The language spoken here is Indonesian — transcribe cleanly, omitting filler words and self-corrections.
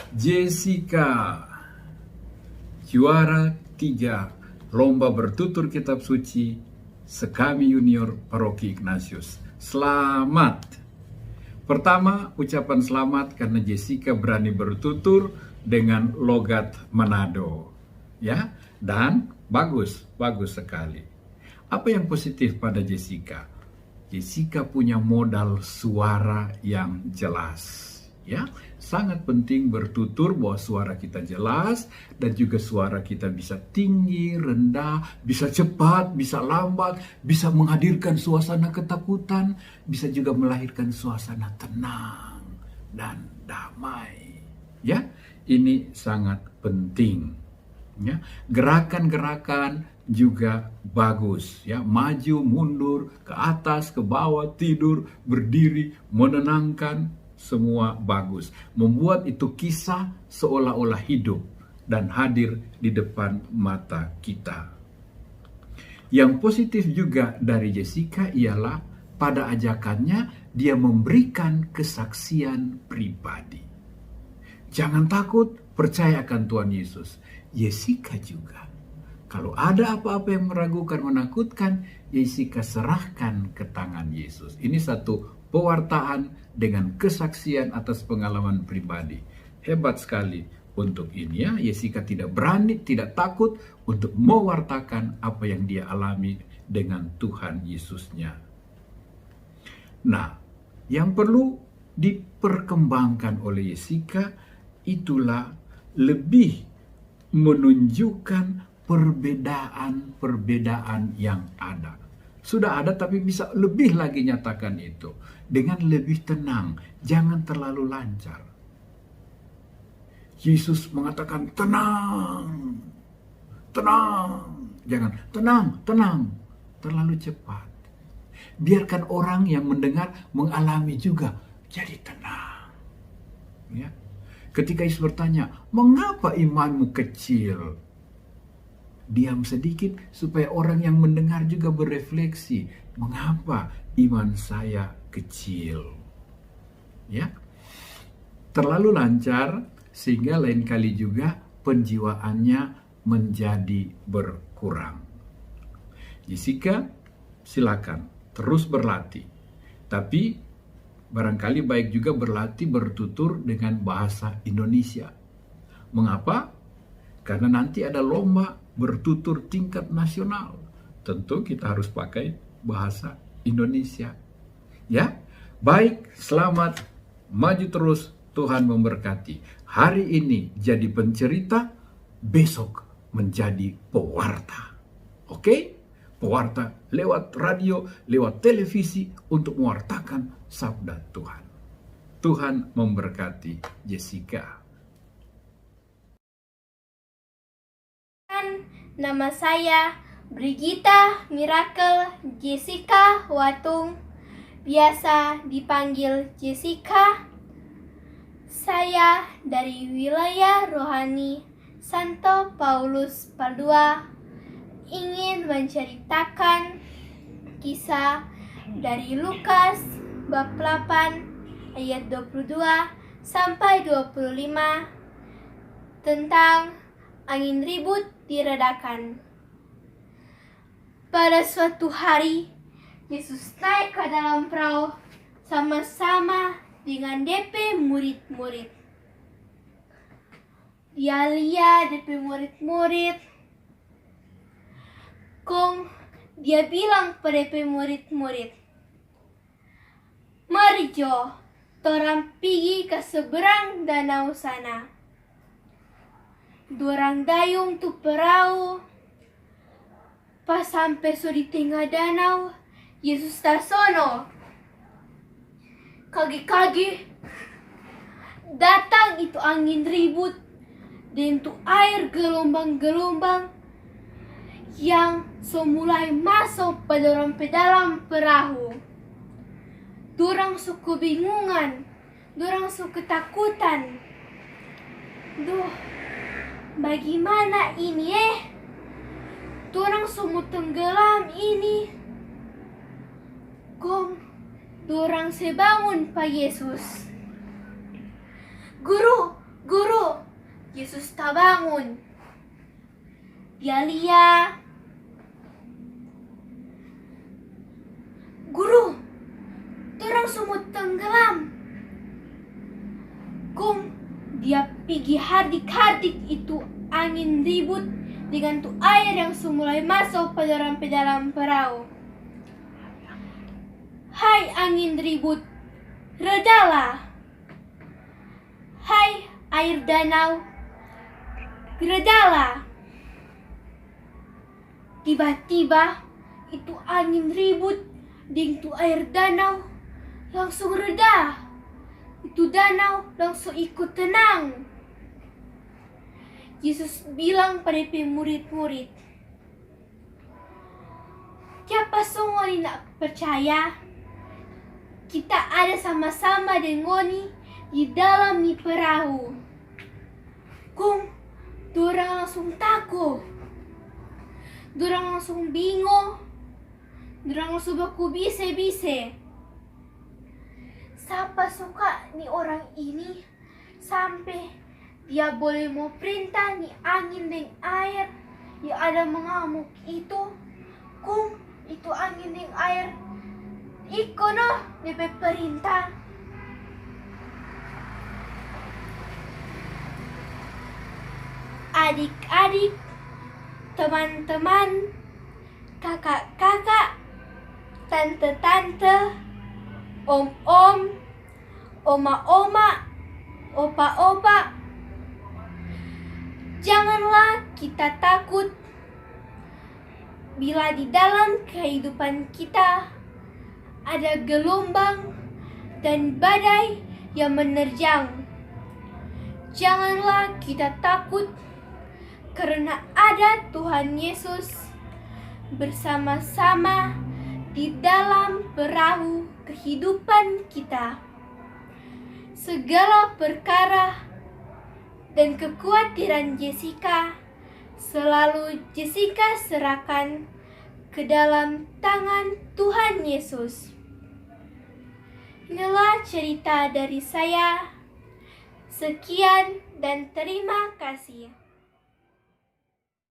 Jessica, juara 3 lomba bertutur kitab suci Sekami Junior Paroki Ignatius. Selamat. Pertama, ucapan selamat karena Jessica berani bertutur dengan logat Manado. Ya, dan bagus sekali. Apa yang positif pada Jessica? Jessica punya modal suara yang jelas. Ya, sangat penting bertutur bahwa suara kita jelas dan juga suara kita bisa tinggi, rendah, bisa cepat, bisa lambat, bisa menghadirkan suasana ketakutan, bisa juga melahirkan suasana tenang dan damai. Ya, ini sangat penting. Ya, gerakan-gerakan juga bagus, ya, maju mundur, ke atas, ke bawah, tidur, berdiri, menenangkan, semua bagus. Membuat itu kisah seolah-olah hidup dan hadir di depan mata kita. Yang positif juga dari Jessica ialah pada ajakannya dia memberikan kesaksian pribadi. Jangan takut, percaya akan Tuhan Yesus. Jessica juga. Kalau ada apa-apa yang meragukan, menakutkan, Jessica serahkan ke tangan Yesus. Ini satu pewartaan dengan kesaksian atas pengalaman pribadi. Hebat sekali untuk ini, ya. Jessica tidak berani, tidak takut untuk mewartakan apa yang dia alami dengan Tuhan Yesusnya. Nah, yang perlu diperkembangkan oleh Jessica itulah lebih menunjukkan perbedaan-perbedaan yang ada. Sudah ada tapi bisa lebih lagi nyatakan itu. Dengan lebih tenang, jangan terlalu lancar. Yesus mengatakan tenang, tenang. Jangan tenang. Terlalu cepat. Biarkan orang yang mendengar mengalami juga jadi tenang. Ya. Ketika Yesus bertanya, mengapa imanmu kecil? Diam sedikit supaya orang yang mendengar juga berefleksi. Mengapa iman saya kecil? Ya, terlalu lancar sehingga lain kali juga penjiwaannya menjadi berkurang. Jessica, silakan terus berlatih. Tapi barangkali baik juga berlatih bertutur dengan bahasa Indonesia. Mengapa? Karena nanti ada lomba bertutur tingkat nasional. Tentu kita harus pakai bahasa Indonesia. Ya, baik, selamat, maju terus, Tuhan memberkati. Hari ini jadi pencerita, besok menjadi pewarta. Oke? Pewarta lewat radio, lewat televisi untuk mewartakan sabda Tuhan. Tuhan memberkati Jessica. Nama saya Brigita Miracle Jessica Watung, biasa dipanggil Jessica. Saya dari wilayah rohani Santo Paulus Padua, ingin menceritakan kisah dari Lukas bab 8 ayat 22 sampai 25 tentang angin ribut diredakan. Pada suatu hari, Yesus naik ke dalam perahu sama-sama dengan DP murid-murid. Dia lihat DP murid-murid. Dia bilang pada DP murid-murid, "Mari Jo, torang pergi ke seberang danau sana." Dorang dayung tu perahu. Pas sampai di tengah danau, Yesus tak sono. Kagi-kagi datang itu angin ribut dan tu air gelombang-gelombang yang mulai masuk pada orang dalam perahu. Dorang suka bingungan, dorang suka ketakutan. Bagaimana ini Dorang semua tenggelam ini. Dorang sebangun Pak Yesus. Guru, Yesus terbangun. Dia lihat, "Guru, torang semua tenggelam." Kung dia pergi hardik-hardik itu angin ribut dengan tu air yang semulai masuk ke dalam perahu. "Hai angin ribut, redalah. Hai air danau, redalah." Tiba-tiba itu angin ribut dengan tu air danau langsung reda. Itu danau langsung ikut tenang. Yesus bilang pada murid-murid, "Siapa semua yang nak percaya? Kita ada sama-sama dengan ni di dalam ni perahu." Kung dorang langsung takut. Dorang langsung bingung. Dorang langsung baku bise-bise. Siapa suka ni orang ini sampai dia boleh mau perintah ni angin dan air yang ada mengamuk itu? Kung itu angin dan air ikut no dia perintah. Adik-adik, teman-teman, kakak-kakak, tante-tante, om-om, oma-oma, opa-opa, janganlah kita takut bila di dalam kehidupan kita ada gelombang dan badai yang menerjang. Janganlah kita takut karena ada Tuhan Yesus bersama-sama di dalam perahu kehidupan kita. Segala perkara dan kekhawatiran Jessica selalu Jessica serahkan ke dalam tangan Tuhan Yesus. Inilah cerita dari saya. Sekian dan terima kasih.